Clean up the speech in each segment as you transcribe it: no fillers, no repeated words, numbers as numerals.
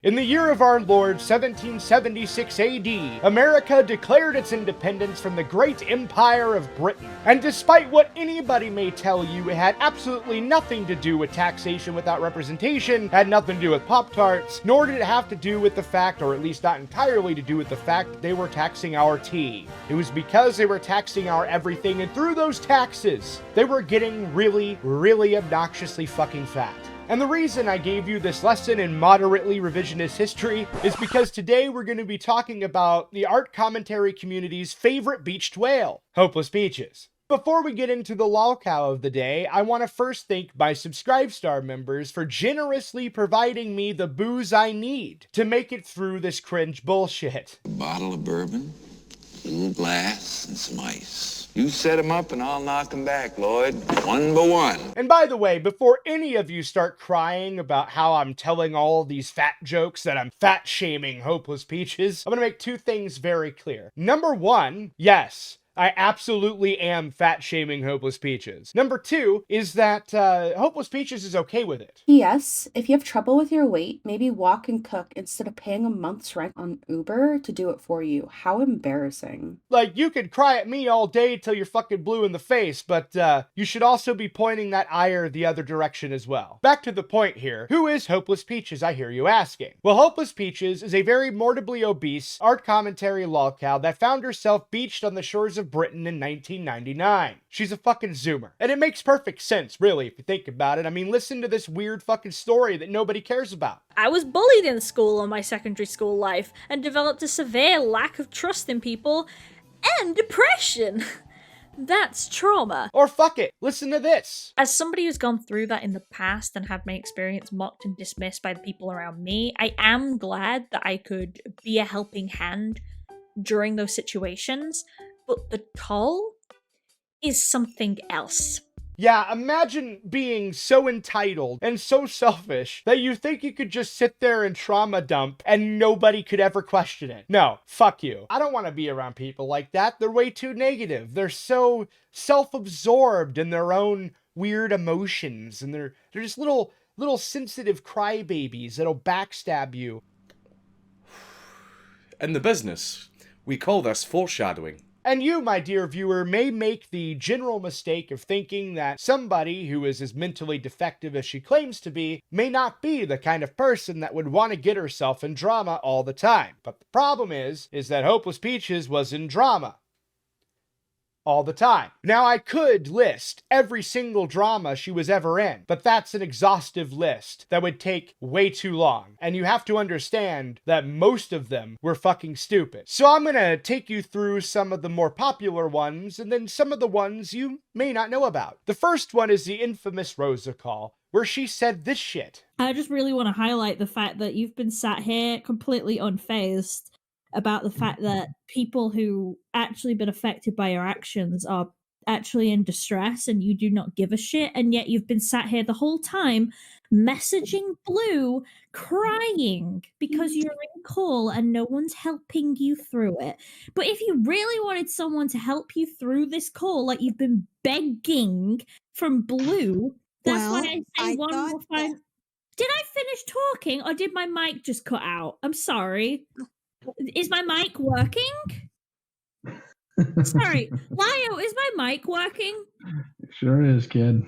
In the year of our Lord 1776 AD, America declared its independence from the great empire of Britain. And despite what anybody may tell you, it had absolutely nothing to do with taxation without representation, had nothing to do with Pop-Tarts, nor did it have to do with the fact, or at least not entirely to do with the fact, that they were taxing our tea. It was because they were taxing our everything, and through those taxes, they were getting really, really obnoxiously fucking fat. And the reason I gave you this lesson in moderately revisionist history is because today we're going to be talking about the art commentary community's favorite beached whale, Hopeless Peaches. Before we get into the lolcow of the day, I want to first thank my Subscribe-Star members for generously providing me the booze I need to make it through this cringe bullshit. A bottle of bourbon, a little glass, and some ice. You set them up and I'll knock them back, Lloyd, one by one. And by the way, before any of you start crying about how I'm telling all these fat jokes that I'm fat shaming Hopeless Peaches, I'm gonna make two things very clear. Number one, yes, I absolutely am fat shaming Hopeless Peaches. Number two is that Hopeless Peaches is okay with it. Yes, if you have trouble with your weight, maybe walk and cook instead of paying a month's rent on Uber to do it for you. How embarrassing. Like, you could cry at me all day till you're fucking blue in the face, but you should also be pointing that ire the other direction as well. Back to the point here. Who is Hopeless Peaches, I hear you asking? Well, Hopeless Peaches is a very morbidly obese art commentary lolcow that found herself beached on the shores of Britain in 1999. She's a fucking zoomer. And it makes perfect sense, really, if you think about it. I mean, listen to this weird fucking story that nobody cares about. I was bullied in school in my secondary school life and developed a severe lack of trust in people and depression. That's trauma. Or fuck it, listen to this. As somebody who's gone through that in the past and had my experience mocked and dismissed by the people around me, I am glad that I could be a helping hand during those situations. But the toll is something else. Yeah, imagine being so entitled and so selfish that you think you could just sit there and trauma dump and nobody could ever question it. No, fuck you. I don't want to be around people like that. They're way too negative. They're so self-absorbed in their own weird emotions, and they're just little sensitive crybabies that'll backstab you. In the business, we call this foreshadowing. And you, my dear viewer, may make the general mistake of thinking that somebody who is as mentally defective as she claims to be may not be the kind of person that would want to get herself in drama all the time. But the problem is that Hopeless Peaches was in drama all the time. Now, I could list every single drama she was ever in, but that's an exhaustive list that would take way too long. And you have to understand that most of them were fucking stupid. So I'm gonna take you through some of the more popular ones, and then some of the ones you may not know about. The first one is the infamous Rosa call, where she said this shit. I just really want to highlight the fact that you've been sat here completely unfazed about the fact that people who actually been affected by your actions are actually in distress and you do not give a shit, and yet you've been sat here the whole time messaging Blue crying because you're in call and no one's helping you through it. But if you really wanted someone to help you through this call, like you've been begging from Blue, that's why I say one more time. Did I finish talking or did my mic just cut out? I'm sorry. Is my mic working? Sorry, Lio, is my mic working? It sure is, kid.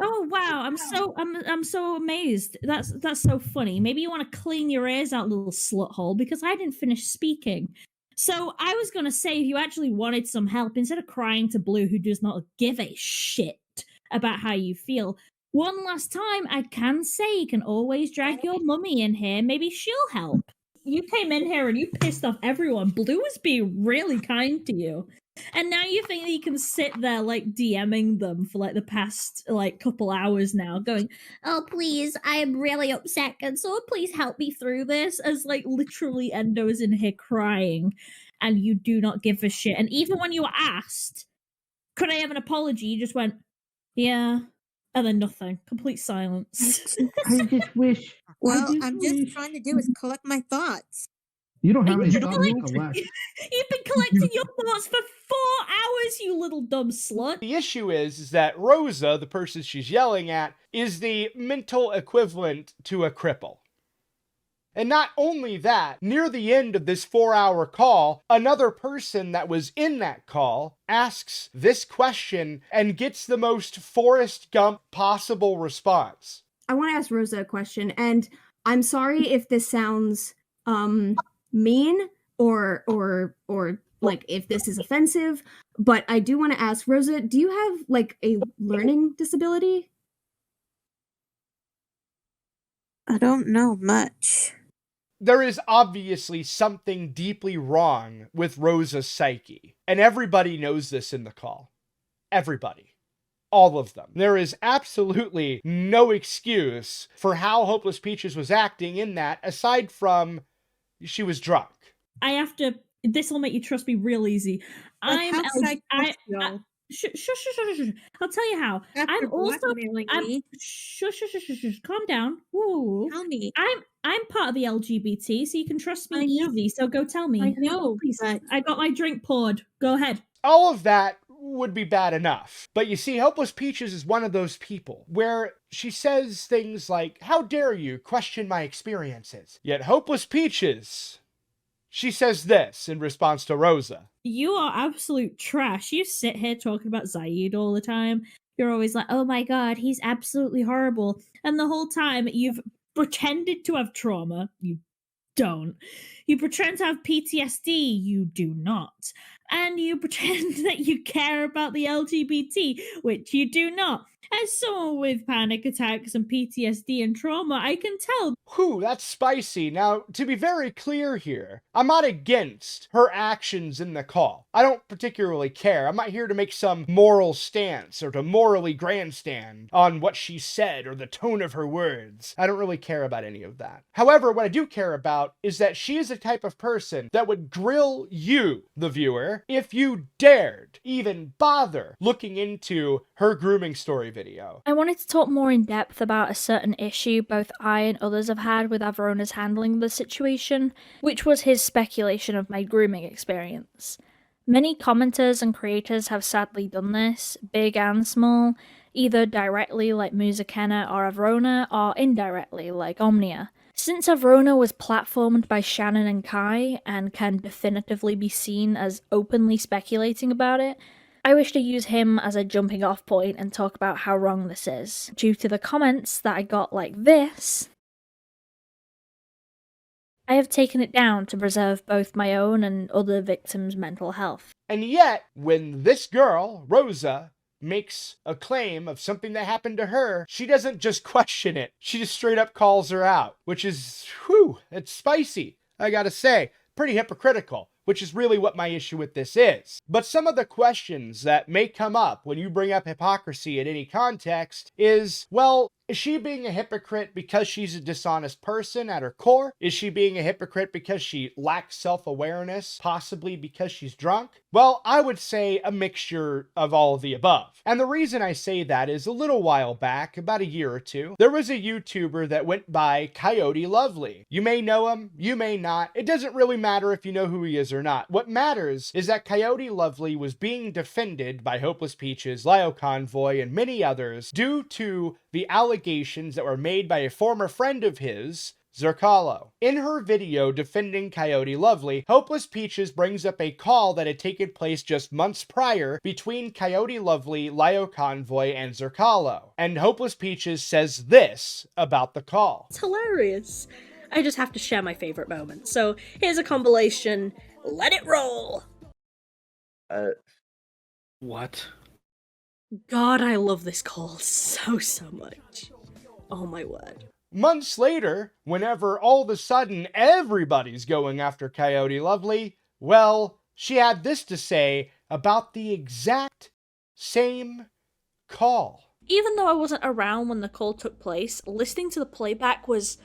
Oh wow, I'm so amazed. That's so funny. Maybe you want to clean your ears out, little slut hole, because I didn't finish speaking. So I was gonna say, if you actually wanted some help, instead of crying to Blue, who does not give a shit about how you feel, one last time, I can say you can always drag your mummy in here. Maybe she'll help. You came in here and you pissed off everyone. Blue was being really kind to you. And now you think that you can sit there, like, DMing them for, like, the past, like, couple hours now, going, oh, please, I am really upset. Can someone please help me through this? As, like, literally Endo is in here crying, and you do not give a shit. And even when you were asked, could I have an apology? You just went, yeah. And then nothing. Complete silence. I just wish. Well, I'm just trying to do is collect my thoughts. You don't have any thoughts to You've collect. been collecting your thoughts for 4 hours, you little dumb slut. The issue is that Rosa, the person she's yelling at, is the mental equivalent to a cripple. And not only that, near the end of this 4-hour call, another person that was in that call asks this question and gets the most Forrest Gump possible response. I want to ask Rosa a question, and I'm sorry if this sounds mean or like if this is offensive, but I do want to ask Rosa, do you have like a learning disability? I don't know much. There is obviously something deeply wrong with Rosa's psyche, and everybody knows this in the call. Everybody. All of them. There is absolutely no excuse for how Hopeless Peaches was acting in that, aside from she was drunk. This will make you trust me real easy. How should I trust you? Shush. I'll tell you how. After blackmailing me. Shush. Calm down. Ooh. Tell me. I'm part of the LGBT, so you can trust me I know. easy. So go tell me. I know, Please. but- I got my drink poured. Go ahead. All of that would be bad enough. But you see, Hopeless Peaches is one of those people where she says things like, "How dare you question my experiences?" Yet Hopeless Peaches, she says this in response to Rosa. You are absolute trash. You sit here talking about Zaid all the time. You're always like, oh my god, he's absolutely horrible. And the whole time you've pretended to have trauma. You don't. You pretend to have PTSD. You do not. And you pretend that you care about the LGBT, which you do not. As someone with panic attacks and PTSD and trauma, I can tell. Whew, that's spicy. Now, to be very clear here, I'm not against her actions in the call. I don't particularly care. I'm not here to make some moral stance or to morally grandstand on what she said or the tone of her words. I don't really care about any of that. However, what I do care about is that she is the type of person that would grill you, the viewer, if you dared even bother looking into her grooming story video. I wanted to talk more in depth about a certain issue both I and others have had with Avrona's handling of the situation, which was his speculation of my grooming experience. Many commenters and creators have sadly done this, big and small, either directly like Musakenna or Avrona, or indirectly like Omnia. Since Avrona was platformed by Shannon and Kai, and can definitively be seen as openly speculating about it, I wish to use him as a jumping off point and talk about how wrong this is. Due to the comments that I got like this, I have taken it down to preserve both my own and other victims' mental health. And yet, when this girl, Rosa, makes a claim of something that happened to her, she doesn't just question it. She just straight up calls her out, which is, whew, it's spicy, I gotta say. Pretty hypocritical, which is really what my issue with this is. But some of the questions that may come up when you bring up hypocrisy in any context is, well, is she being a hypocrite because she's a dishonest person at her core? Is she being a hypocrite because she lacks self-awareness, possibly because she's drunk? Well, I would say a mixture of all of the above. And the reason I say that is a little while back, about a year or two, there was a YouTuber that went by Coyote Lovely. You may know him, you may not. It doesn't really matter if you know who he is or not. What matters is that Coyote Lovely was being defended by Hopeless Peaches, Lio Convoy, and many others due to the allegations that were made by a former friend of his, Zerkalo. In her video defending Coyote Lovely, Hopeless Peaches brings up a call that had taken place just months prior between Coyote Lovely, Lio Convoy, and Zerkalo. And Hopeless Peaches says this about the call. It's hilarious. I just have to share my favorite moment. So here's a compilation. Let it roll. What? God, I love this call so much. Oh my word. Months later, whenever all of a sudden everybody's going after Coyote Lovely, well, she had this to say about the exact same call. Even though I wasn't around when the call took place, listening to the playback was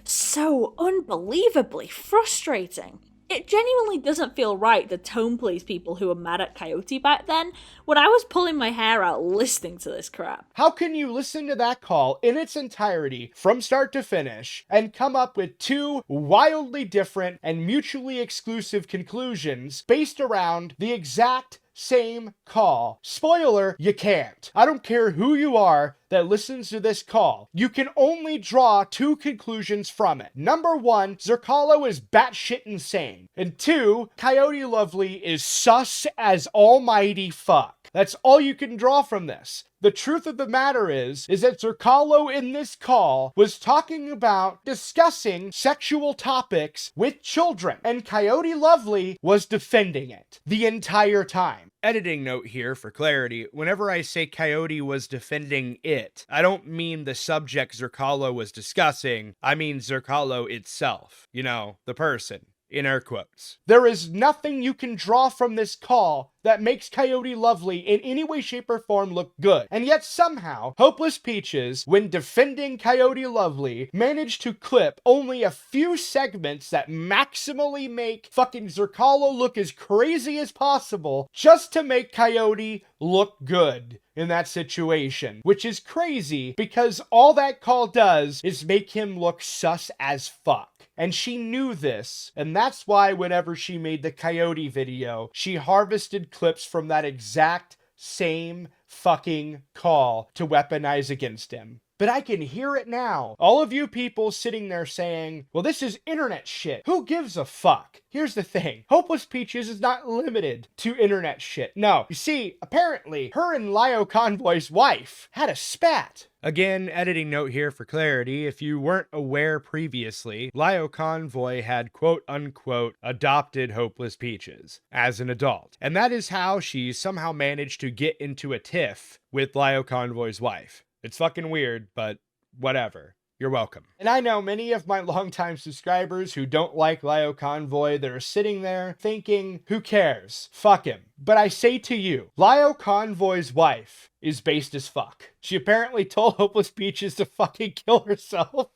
so unbelievably frustrating. It genuinely doesn't feel right to tone police people who were mad at Coyote back then when I was pulling my hair out listening to this crap. How can you listen to that call in its entirety from start to finish and come up with two wildly different and mutually exclusive conclusions based around the exact same call. Spoiler, you can't. I don't care who you are that listens to this call. You can only draw two conclusions from it. Number one, Zerkalo is batshit insane. And two, Coyote Lovely is sus as almighty fuck. That's all you can draw from this. The truth of the matter is that Zerkalo in this call was talking about discussing sexual topics with children, and Coyote Lovely was defending it the entire time. Editing note here for clarity, whenever I say Coyote was defending it, I don't mean the subject Zerkalo was discussing, I mean Zerkalo itself. You know, the person. In air quotes. There is nothing you can draw from this call that makes Coyote Lovely in any way, shape, or form look good. And yet somehow, Hopeless Peaches, when defending Coyote Lovely, managed to clip only a few segments that maximally make fucking Zerkalo look as crazy as possible just to make Coyote look good in that situation. Which is crazy because all that call does is make him look sus as fuck. And she knew this, and that's why whenever she made the Coyote video, she harvested clips from that exact same fucking call to weaponize against him. But I can hear it now. All of you people sitting there saying, well, this is internet shit. Who gives a fuck? Here's the thing. Hopeless Peaches is not limited to internet shit. No. You see, apparently, her and Lio Convoy's wife had a spat. Again, editing note here for clarity, if you weren't aware previously, Lio Convoy had quote-unquote adopted Hopeless Peaches as an adult. And that is how she somehow managed to get into a tiff with Lio Convoy's wife. It's fucking weird, but whatever. You're welcome. And I know many of my longtime subscribers who don't like Lio Convoy that are sitting there thinking, who cares? Fuck him. But I say to you, Lio Convoy's wife is based as fuck. She apparently told Hopeless Peaches to fucking kill herself.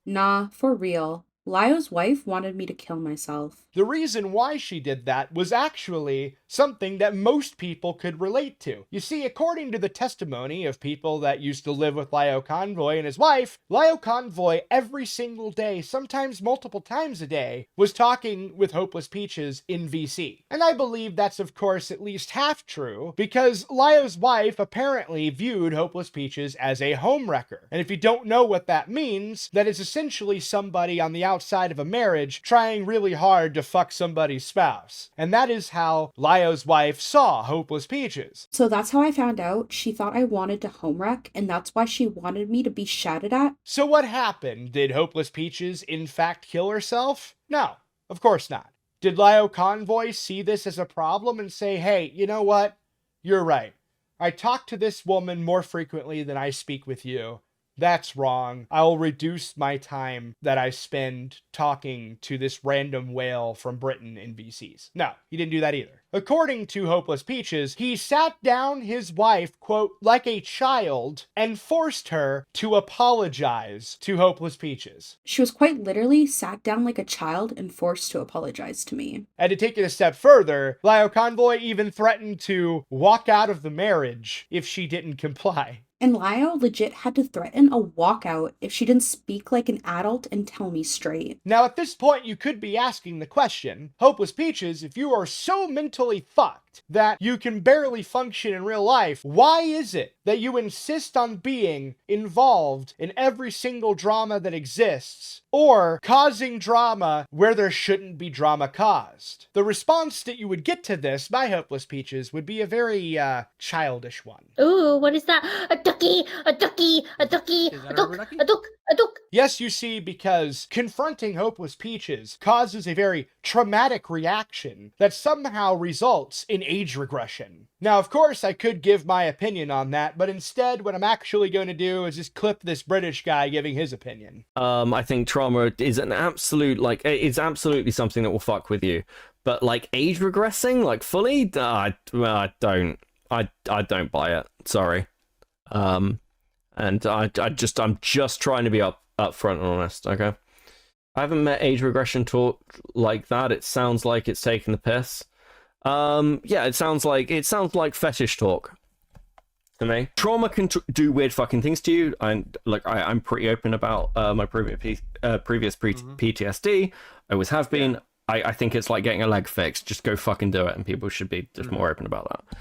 Nah, for real. Lio's wife wanted me to kill myself. The reason why she did that was actually something that most people could relate to. You see, according to the testimony of people that used to live with Lio Convoy and his wife, Lio Convoy every single day, sometimes multiple times a day, was talking with Hopeless Peaches in VC. And I believe that's of course at least half true, because Lio's wife apparently viewed Hopeless Peaches as a homewrecker. And if you don't know what that means, that is essentially somebody on the outside of a marriage trying really hard to fuck somebody's spouse. And that is how Lio's wife saw Hopeless Peaches. So that's how I found out. She thought I wanted to homewreck, and that's why she wanted me to be shouted at. So what happened? Did Hopeless Peaches in fact kill herself? No, of course not. Did Lio Convoy see this as a problem and say, hey, you know what? You're right. I talk to this woman more frequently than I speak with you. That's wrong. I'll reduce my time that I spend talking to this random whale from Britain in VCs. No, he didn't do that either. According to Hopeless Peaches, he sat down his wife, quote, like a child, and forced her to apologize to Hopeless Peaches. She was quite literally sat down like a child and forced to apologize to me. And to take it a step further, Lio Convoy even threatened to walk out of the marriage if she didn't comply. And Lio legit had to threaten a walkout if she didn't speak like an adult and tell me straight. Now at this point you could be asking the question, Hopeless Peaches, if you are so mentally fucked that you can barely function in real life, why is it that you insist on being involved in every single drama that exists, or causing drama where there shouldn't be drama caused? The response that you would get to this, my Hopeless Peaches, would be a very, childish one. Ooh, what is that? A ducky, a ducky, a ducky, a duck, a duck, a duck. Yes, you see, because confronting Hopeless Peaches causes a very traumatic reaction that somehow results in age regression. Now, of course, I could give my opinion on that, but instead, what I'm actually going to do is just clip this British guy giving his opinion. I think trauma is an absolute, it's absolutely something that will fuck with you. But, age regressing, fully? I don't buy it. Sorry. And I'm just trying to be upfront and honest, okay? I haven't met age regression talk like that. It sounds like it's taking the piss. Yeah, it sounds like fetish talk to me. Trauma can do weird fucking things to you. I'm pretty open about my previous PTSD. I always have been. I think it's like getting a leg fixed. Just go fucking do it, and people should be just more open about that.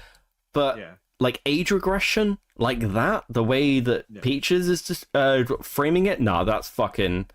But like age regression, like that, the way that Peaches is just framing it, nah, that's fucking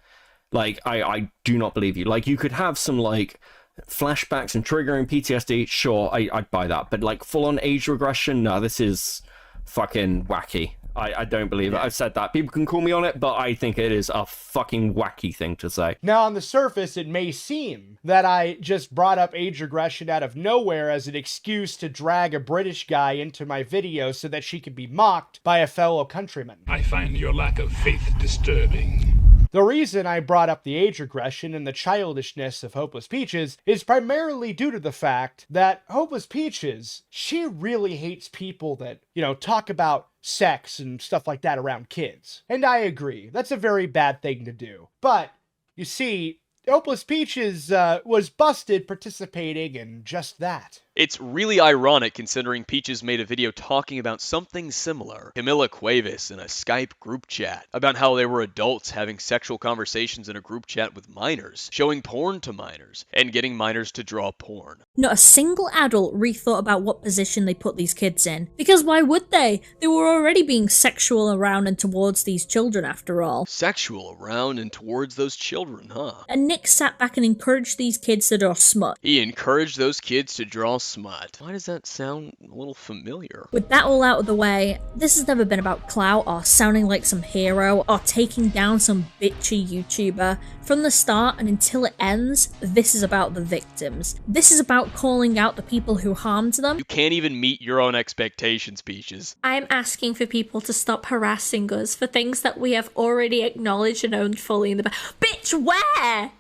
like I do not believe you. Like you could have some like flashbacks and triggering PTSD, sure, I'd buy that. But like full on age regression, no, this is fucking wacky. I don't believe it. I've said that. People can call me on it, but I think it is a fucking wacky thing to say. Now, on the surface, it may seem that I just brought up age regression out of nowhere as an excuse to drag a British guy into my video so that she could be mocked by a fellow countryman. I find your lack of faith disturbing. The reason I brought up the age regression and the childishness of Hopeless Peaches is primarily due to the fact that Hopeless Peaches, she really hates people that, talk about sex and stuff like that around kids. And I agree, that's a very bad thing to do. But, you see, Hopeless Peaches was busted participating in just that. It's really ironic considering Peaches made a video talking about something similar. Camila Cuevas in a Skype group chat about how they were adults having sexual conversations in a group chat with minors, showing porn to minors, and getting minors to draw porn. Not a single adult rethought about what position they put these kids in. Because why would they? They were already being sexual around and towards these children after all. Sexual around and towards those children, huh? And Nick sat back and encouraged these kids to draw smut. He encouraged those kids to draw smut. Why does that sound a little familiar? With that all out of the way, this has never been about clout or sounding like some hero or taking down some bitchy YouTuber. From the start and until it ends, this is about the victims. This is about calling out the people who harmed them. You can't even meet your own expectations, Peaches. I'm asking for people to stop harassing us for things that we have already acknowledged and owned fully in the Bitch, where?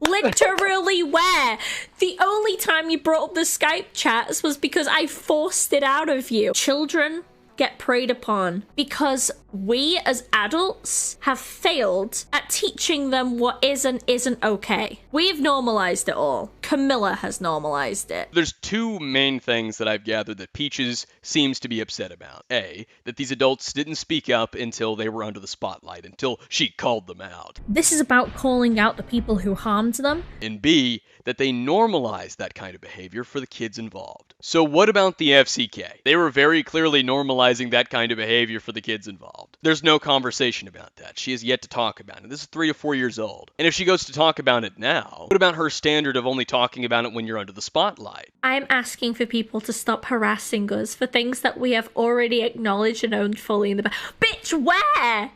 Literally where? The only time you brought up the Skype chats was because I forced it out of you. Children get preyed upon because we as adults have failed at teaching them what is and isn't okay. We've normalized it all. Camilla has normalized it. There's two main things that I've gathered that Peaches seems to be upset about. A, that these adults didn't speak up until they were under the spotlight, until she called them out. This is about calling out the people who harmed them. And B, that they normalized that kind of behavior for the kids involved. So what about the FCK? They were very clearly normalizing that kind of behavior for the kids involved. There's no conversation about that. She has yet to talk about it. This is 3 to 4 years old. And if she goes to talk about it now, what about her standard of only talking about it when you're under the spotlight? I'm asking for people to stop harassing us for things that we have already acknowledged and owned fully in the Bitch, where?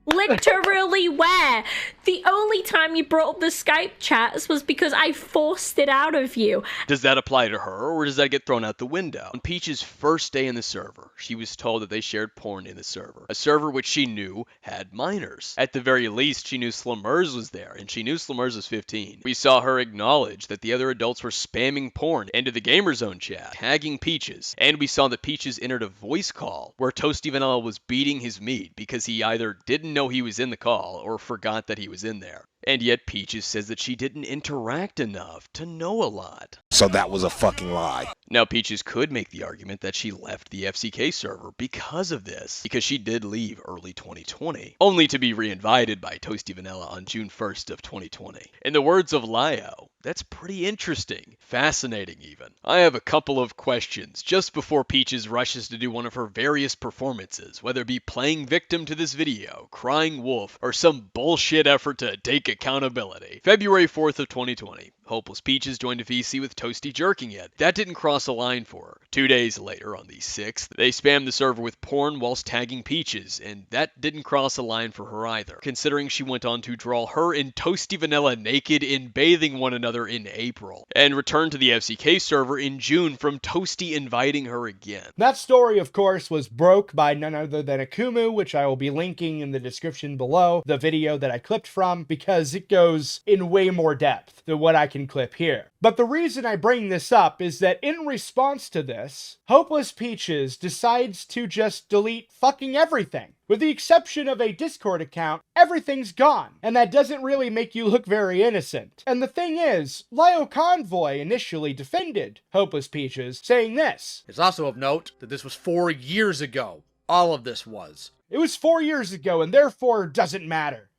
Literally where? The only time you brought up the Skype chats was because I forced it out of you. Does that apply to her, or does that get thrown out the window? On Peach's first day in the server, she was told that they shared porn in the server. A server which she knew had minors. At the very least, she knew Slimmers was there, and she knew Slimmers was 15. We saw her acknowledge that the other adults were spamming porn into the Gamer Zone chat, tagging Peaches. And we saw that Peaches entered a voice call where Toasty Vanilla was beating his meat because he either didn't know he was in the call or forgot that he was in there. And yet Peaches says that she didn't interact enough to know a lot. So that was a fucking lie. Now Peaches could make the argument that she left the FCK server because of this, because she did leave early 2020, only to be reinvited by Toasty Vanilla on June 1st of 2020. In the words of Lio, that's pretty interesting. Fascinating, even. I have a couple of questions just before Peaches rushes to do one of her various performances, whether it be playing victim to this video, crying wolf, or some bullshit effort to take accountability. February 4th of 2020. Hopeless Peaches joined a VC with Toasty jerking it. That didn't cross a line for her. 2 days later, on the 6th, they spammed the server with porn whilst tagging Peaches, and that didn't cross a line for her either, considering she went on to draw her and Toasty Vanilla naked in bathing one another in April, and returned to the FCK server in June from Toasty inviting her again. That story, of course, was broke by none other than Akumu, which I will be linking in the description below, the video that I clipped from, because it goes in way more depth than what I can clip here. But the reason I bring this up is that in response to this, Hopeless Peaches decides to just delete fucking everything. With the exception of a Discord account, everything's gone, and that doesn't really make you look very innocent. And the thing is, Lio Convoy initially defended Hopeless Peaches, saying this. It's also of note that this was 4 years ago. All of this was. It was 4 years ago, and therefore doesn't matter.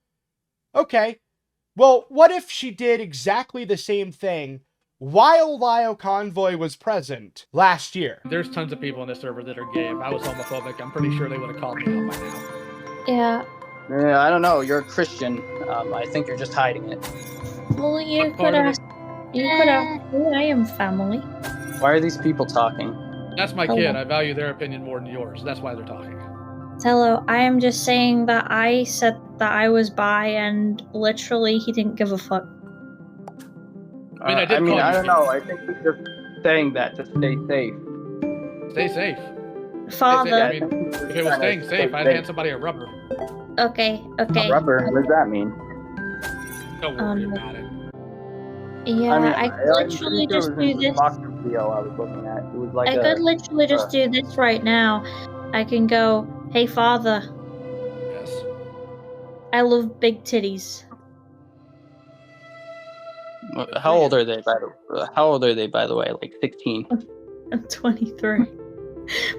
Okay. Well, what if she did exactly the same thing while Lio Convoy was present last year? There's tons of people in this server that are gay. If I was homophobic, I'm pretty sure they would have called me out by now. Yeah. I don't know. You're a Christian. I think you're just hiding it. Well, you could ask. You could ask. I am family. Why are these people talking? That's my kid. I value their opinion more than yours. That's why they're talking. Hello, I am just saying that I said that I was bi, and literally he didn't give a fuck. I don't know. I think he's just saying that to stay safe. Stay safe. Father. If it was staying safe, I'd hand somebody a rubber. Okay. Rubber? What does that mean? Don't worry about it. Yeah, I could literally just do this. Video I was looking at. It was like I could literally just do this right now. I can go, hey father. Yes. I love big titties. How old are they, by the way? Like 16? I'm 23.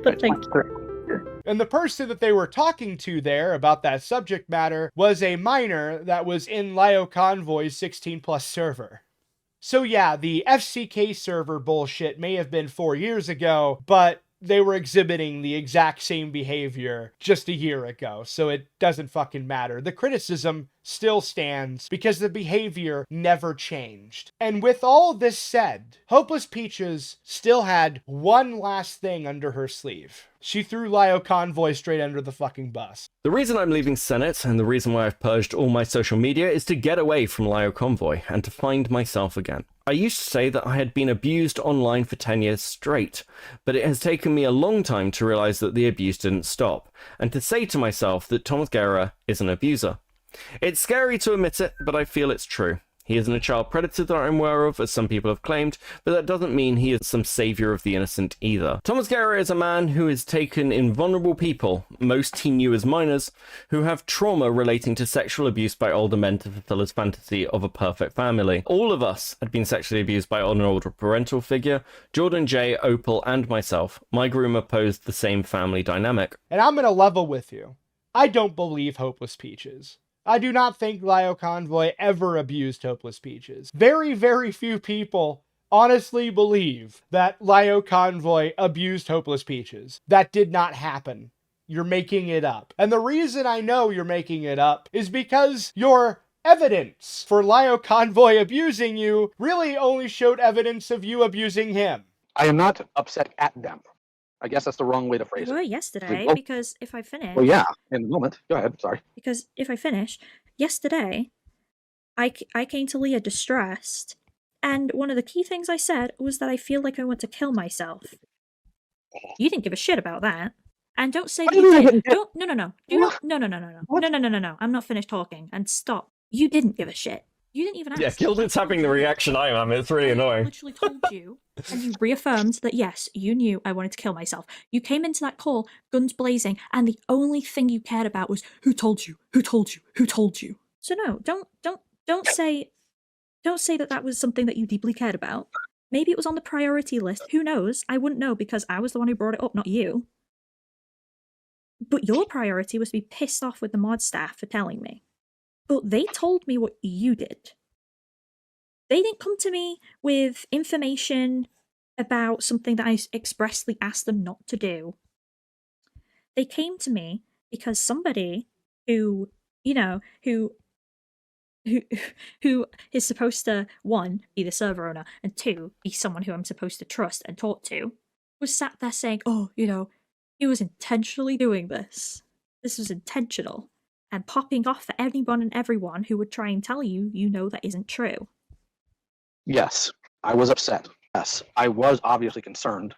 But thank you. And the person that they were talking to there about that subject matter was a minor that was in Lio Convoy's 16+ server. So yeah, the FCK server bullshit may have been 4 years ago, but they were exhibiting the exact same behavior just a year ago, so it doesn't fucking matter. The criticism still stands because the behavior never changed. And with all this said, Hopeless Peaches still had one last thing under her sleeve. She threw Lio Convoy straight under the fucking bus. The reason I'm leaving Senate, and the reason why I've purged all my social media, is to get away from Lio Convoy, and to find myself again. I used to say that I had been abused online for 10 years straight, but it has taken me a long time to realize that the abuse didn't stop, and to say to myself that Thomas Guerra is an abuser. It's scary to admit it, but I feel it's true. He isn't a child predator that I'm aware of, as some people have claimed, but that doesn't mean he is some savior of the innocent either. Thomas Guerra is a man who has taken in vulnerable people, most he knew as minors, who have trauma relating to sexual abuse by older men to fulfill his fantasy of a perfect family. All of us had been sexually abused by an older parental figure. Jordan J, Opal, and myself. My groomer posed the same family dynamic. And I'm gonna level with you. I don't believe Hopeless Peaches. I do not think Lio Convoy ever abused Hopeless Peaches. Very, very few people honestly believe that Lio Convoy abused Hopeless Peaches. That did not happen. You're making it up. And the reason I know you're making it up is because your evidence for Lio Convoy abusing you really only showed evidence of you abusing him. I am not upset at them. I guess that's the wrong way to phrase You were it. yesterday, Oh, because if I finish... well, yeah, in the moment. Go ahead, sorry. Because if I finish, yesterday, I came to Leah distressed, and one of the key things I said was that I feel like I want to kill myself. You didn't give a shit about that. And don't say that you did. Don't, no. No. I'm not finished talking. And stop. You didn't give a shit. You didn't even ask. Yeah, Gilded's having the reaction I am. It's really annoying. I literally told you, and you reaffirmed that yes, you knew I wanted to kill myself. You came into that call, guns blazing, and the only thing you cared about was who told you, who told you, who told you. So no, don't say that was something that you deeply cared about. Maybe it was on the priority list. Who knows? I wouldn't know because I was the one who brought it up, not you. But your priority was to be pissed off with the mod staff for telling me. But they told me what you did. They didn't come to me with information about something that I expressly asked them not to do. They came to me because somebody who is supposed to, one, be the server owner, and two, be someone who I'm supposed to trust and talk to, was sat there saying, oh, he was intentionally doing this. This was intentional. And popping off for anyone and everyone who would try and tell you, that isn't true. Yes, I was upset. Yes, I was obviously concerned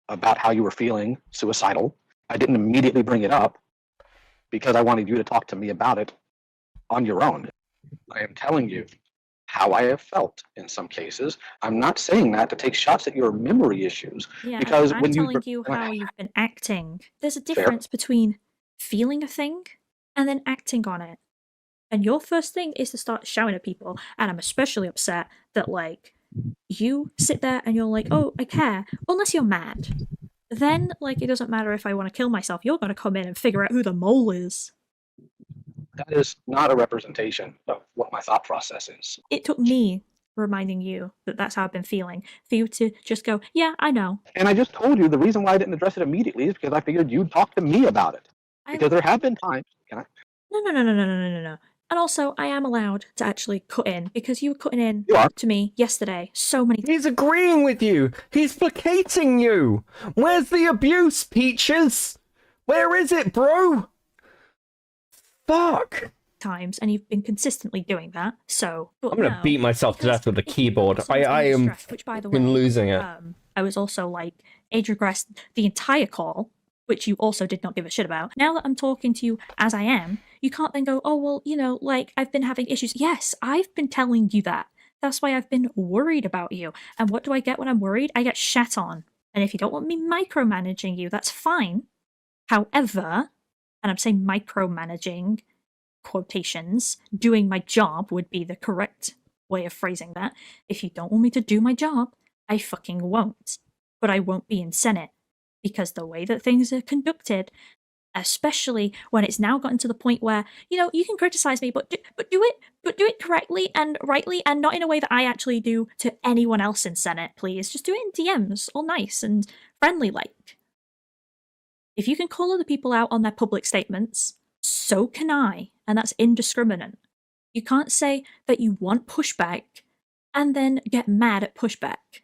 about how you were feeling suicidal. I didn't immediately bring it up because I wanted you to talk to me about it on your own. I am telling you how I have felt in some cases. I'm not saying that to take shots at your memory issues. Yeah, because I'm telling you how you've been acting. There's a difference between feeling a thing and then acting on it. And your first thing is to start shouting at people, and I'm especially upset that, you sit there and you're like, oh, I care, unless you're mad. Then, it doesn't matter if I want to kill myself, you're going to come in and figure out who the mole is. That is not a representation of what my thought process is. It took me reminding you that that's how I've been feeling for you to just go, yeah, I know. And I just told you the reason why I didn't address it immediately is because I figured you'd talk to me about it. Because there have been times. Can I? No. And also, I am allowed to actually cut in because you were cutting in to me yesterday so many times. He's agreeing with you. He's placating you. Where's the abuse, Peaches? Where is it, bro? Fuck. Times, and you've been consistently doing that. So I'm gonna beat myself to death with the keyboard. I am which, by the way, losing it. I was also like age regressed the entire call, which you also did not give a shit about. Now that I'm talking to you as I am, you can't then go, oh well, you know, like I've been having issues. Yes, I've been telling you that. That's why I've been worried about you. And what do I get when I'm worried? I get shat on. And if you don't want me micromanaging you, that's fine. However, and I'm saying micromanaging, quotations, doing my job would be the correct way of phrasing that. If you don't want me to do my job, I fucking won't. But I won't be in Senate. Because the way that things are conducted, especially when it's now gotten to the point where, you know, you can criticize me, but do it correctly and rightly and not in a way that I actually do to anyone else in Senate, please. Just do it in DMs, all nice and friendly like. If you can call other people out on their public statements, so can I, and that's indiscriminate. You can't say that you want pushback and then get mad at pushback.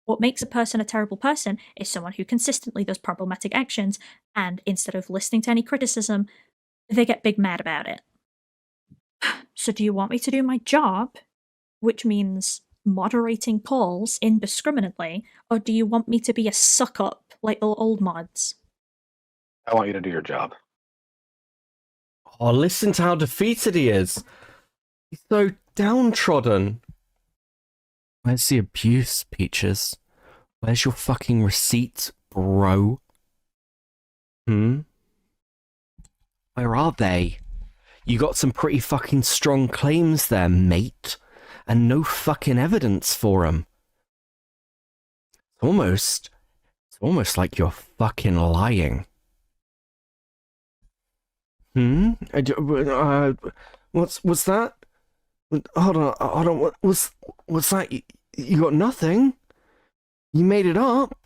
What makes a person a terrible person is someone who consistently does problematic actions, and instead of listening to any criticism, they get big mad about it. So do you want me to do my job, which means moderating calls indiscriminately, or do you want me to be a suck-up like the old mods? I want you to do your job. Oh, listen to how defeated he is. He's so downtrodden. Where's the abuse, Peaches? Where's your fucking receipt, bro? Where are they? You got some pretty fucking strong claims there, mate. And no fucking evidence for them. It's almost like you're fucking lying. What's that? Hold on. What's that? You got nothing? You made it up?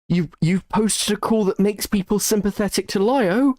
You posted a call that makes people sympathetic to Lio?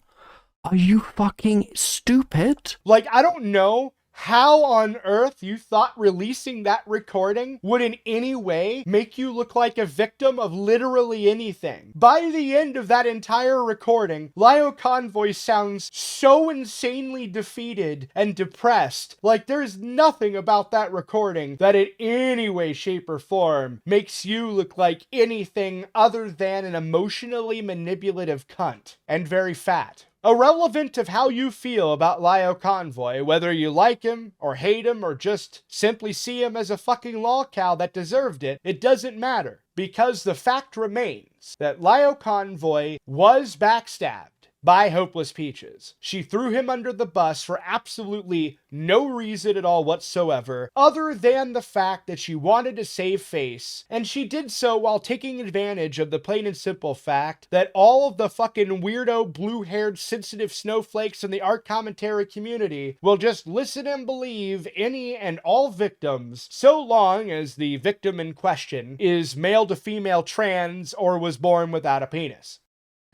Are you fucking stupid? Like, I don't know how on earth you thought releasing that recording would in any way make you look like a victim of literally anything. By the end of that entire recording, Lio Convoy sounds so insanely defeated and depressed. Like there's nothing about that recording that in any way, shape, or form makes you look like anything other than an emotionally manipulative cunt and very fat. Irrelevant of how you feel about Lio Convoy, whether you like him or hate him or just simply see him as a fucking lolcow that deserved it, it doesn't matter. Because the fact remains that Lio Convoy was backstabbed by Hopeless Peaches. She threw him under the bus for absolutely no reason at all whatsoever, other than the fact that she wanted to save face, and she did so while taking advantage of the plain and simple fact that all of the fucking weirdo, blue-haired, sensitive snowflakes in the art commentary community will just listen and believe any and all victims, so long as the victim in question is male to female trans or was born without a penis.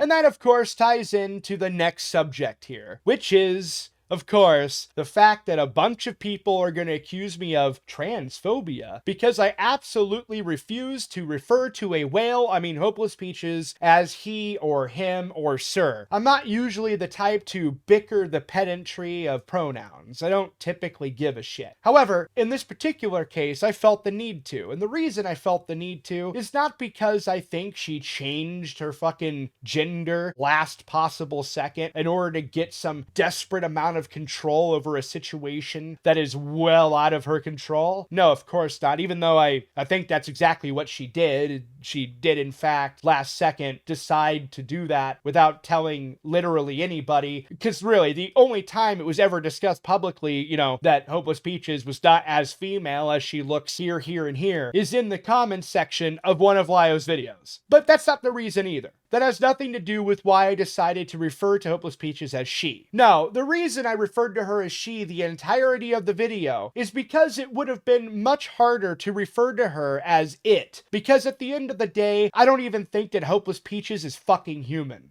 And that, of course, ties into the next subject here, which is, of course, the fact that a bunch of people are going to accuse me of transphobia because I absolutely refuse to refer to a whale, Hopeless Peaches, as he or him or sir. I'm not usually the type to bicker the pedantry of pronouns. I don't typically give a shit. However, in this particular case, I felt the need to. And the reason I felt the need to is not because I think she changed her fucking gender last possible second in order to get some desperate amount of control over a situation that is well out of her control. No, of course not. Even though I think that's exactly what she did. She did, in fact, last second decide to do that without telling literally anybody. Because really, the only time it was ever discussed publicly, that Hopeless Peaches was not as female as she looks here, and here, is in the comments section of one of Lio's videos. But that's not the reason either. That has nothing to do with why I decided to refer to Hopeless Peaches as she. No, the reason I referred to her as she the entirety of the video is because it would have been much harder to refer to her as it. Because at the end of the day, I don't even think that Hopeless Peaches is fucking human.